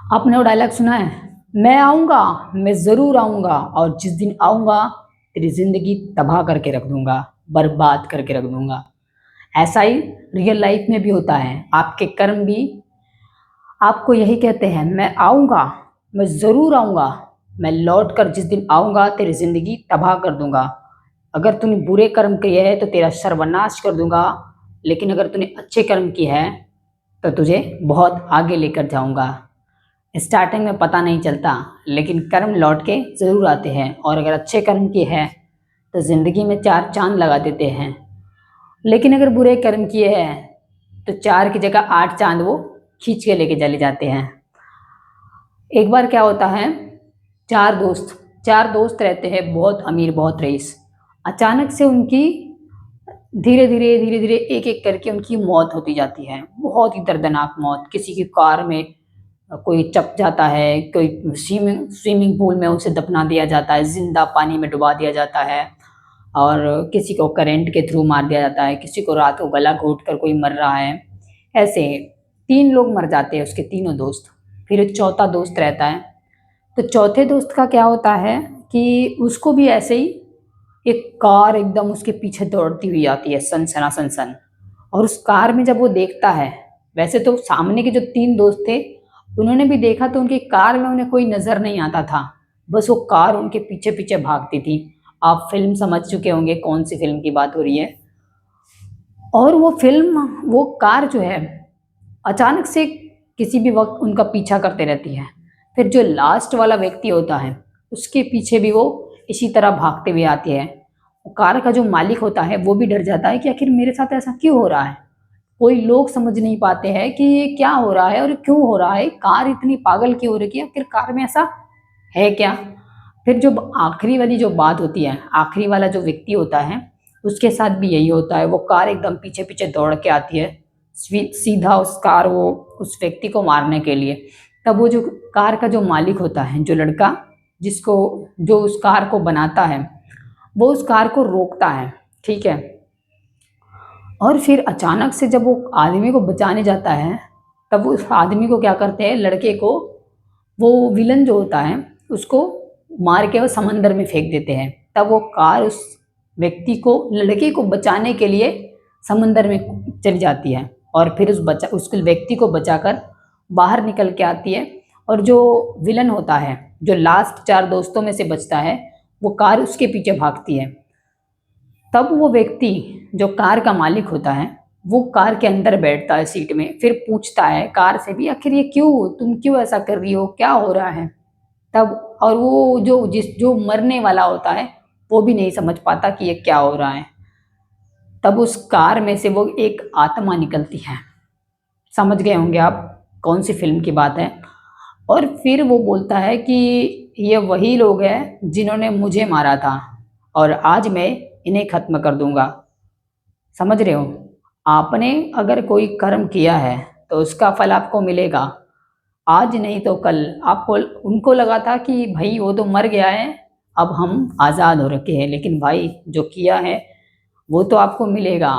आपने वो डायलॉग सुना है, मैं आऊँगा, मैं ज़रूर आऊँगा और जिस दिन आऊँगा तेरी ज़िंदगी तबाह करके रख दूँगा, बर्बाद करके रख दूँगा। ऐसा ही रियल लाइफ में भी होता है, आपके कर्म भी आपको यही कहते हैं, मैं आऊँगा, मैं ज़रूर आऊँगा, मैं लौट कर जिस दिन आऊँगा तेरी ज़िंदगी तबाह कर दूँगा। अगर तूने बुरे कर्म किए हैं तो तेरा सर्वनाश कर दूँगा, लेकिन अगर तूने अच्छे कर्म किए हैं तो तुझे बहुत आगे लेकर जाऊँगा। स्टार्टिंग में पता नहीं चलता, लेकिन कर्म लौट के ज़रूर आते हैं और अगर अच्छे कर्म किए हैं तो ज़िंदगी में 4 चाँद लगा देते हैं। लेकिन अगर बुरे कर्म किए हैं तो 4 की जगह 8 चाँद वो खींच के लेके चले जाते हैं। एक बार क्या होता है, 4 दोस्त रहते हैं, बहुत अमीर बहुत रईस। अचानक से उनकी धीरे-धीरे एक-एक करके उनकी मौत होती जाती है। बहुत ही दर्दनाक मौत, किसी की कार में कोई चप जाता है, कोई स्विमिंग स्विमिंग पूल में उसे दफना दिया जाता है, ज़िंदा पानी में डुबा दिया जाता है और किसी को करंट के थ्रू मार दिया जाता है, किसी को रात को गला घोंट कर कोई मर रहा है। ऐसे 3 लोग मर जाते हैं, उसके तीनों दोस्त। फिर एक चौथा दोस्त रहता है, तो चौथे दोस्त का क्या होता है कि उसको भी ऐसे ही एक कार एकदम उसके पीछे दौड़ती हुई आती है सन और उस कार में जब वो देखता है, वैसे तो सामने के जो 3 दोस्त थे उन्होंने भी देखा तो उनकी कार में उन्हें कोई नज़र नहीं आता था, बस वो कार उनके पीछे-पीछे भागती थी। आप फ़िल्म समझ चुके होंगे कौन-सी फ़िल्म की बात हो रही है। और वो कार जो है अचानक से किसी भी वक़्त उनका पीछा करते रहती है। फिर जो लास्ट वाला व्यक्ति होता है, उसके पीछे भी वो इसी तरह भागते हुए आती है। कार का जो मालिक होता है वो भी डर जाता है कि आखिर मेरे साथ ऐसा क्यों हो रहा है? कोई लोग समझ नहीं पाते हैं कि ये क्या हो रहा है और क्यों हो रहा है? कार इतनी पागल क्यों हो रही है? आखिर कार में ऐसा है क्या? फिर जो आखिरी वाली जो बात होती है, आखिरी वाला जो व्यक्ति होता है, उसके साथ भी यही होता है। वो कार एकदम पीछे-पीछे दौड़ के आती है, सीधा उस कार वो उस व्यक्ति को मारने के लिए। तब वो जो कार का जो मालिक होता है, जो लड़का जिसको जो उस कार को बनाता है, वो उस कार को रोकता है, ठीक है? और फिर अचानक से जब वो आदमी को बचाने जाता है, तब वो उस आदमी को क्या करते हैं, लड़के को वो विलन जो होता है, उसको मार के वो समंदर में फेंक देते हैं। तब वो कार उस व्यक्ति को लड़के को बचाने के लिए समंदर में चली जाती है और फिर उस व्यक्ति को बचाकर बाहर निकल के आती है और जो विलन होता है, जो लास्ट 4 दोस्तों में से बचता है, वो कार उसके पीछे भागती है। तब वो व्यक्ति जो कार का मालिक होता है, वो कार के अंदर बैठता है सीट में, फिर पूछता है कार से भी, आखिर ये क्यों, तुम क्यों ऐसा कर रही हो, क्या हो रहा है? तब और वो जो मरने वाला होता है, वो भी नहीं समझ पाता कि ये क्या हो रहा है। तब उस कार में से वो एक आत्मा निकलती है। समझ गए होंगे आप कौन सी फ़िल्म की बात है। और फिर वो बोलता है कि ये वही लोग हैं जिन्होंने मुझे मारा था और आज मैं इन्हें ख़त्म कर दूँगा। समझ रहे हो? आपने अगर कोई कर्म किया है तो उसका फल आपको मिलेगा। आज नहीं तो कल। आपको उनको लगा था कि भई वो तो मर गया है, अब हम आज़ाद हो रखे हैं, लेकिन भाई जो किया है वो तो आपको मिलेगा।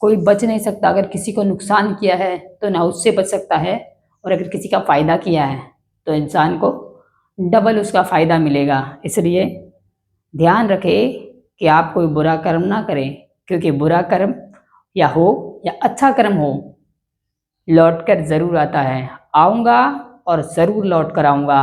कोई बच नहीं सकता, अगर किसी को नुकसान किया है तो ना उससे बच सकता है और अगर किसी का फ़ायदा किया है तो इंसान को डबल उसका फ़ायदा मिलेगा। इसलिए ध्यान रखें कि आप कोई बुरा कर्म ना करें, क्योंकि बुरा कर्म या हो या अच्छा कर्म हो, लौट कर ज़रूर आता है। आऊँगा और ज़रूर लौट कर आऊँगा।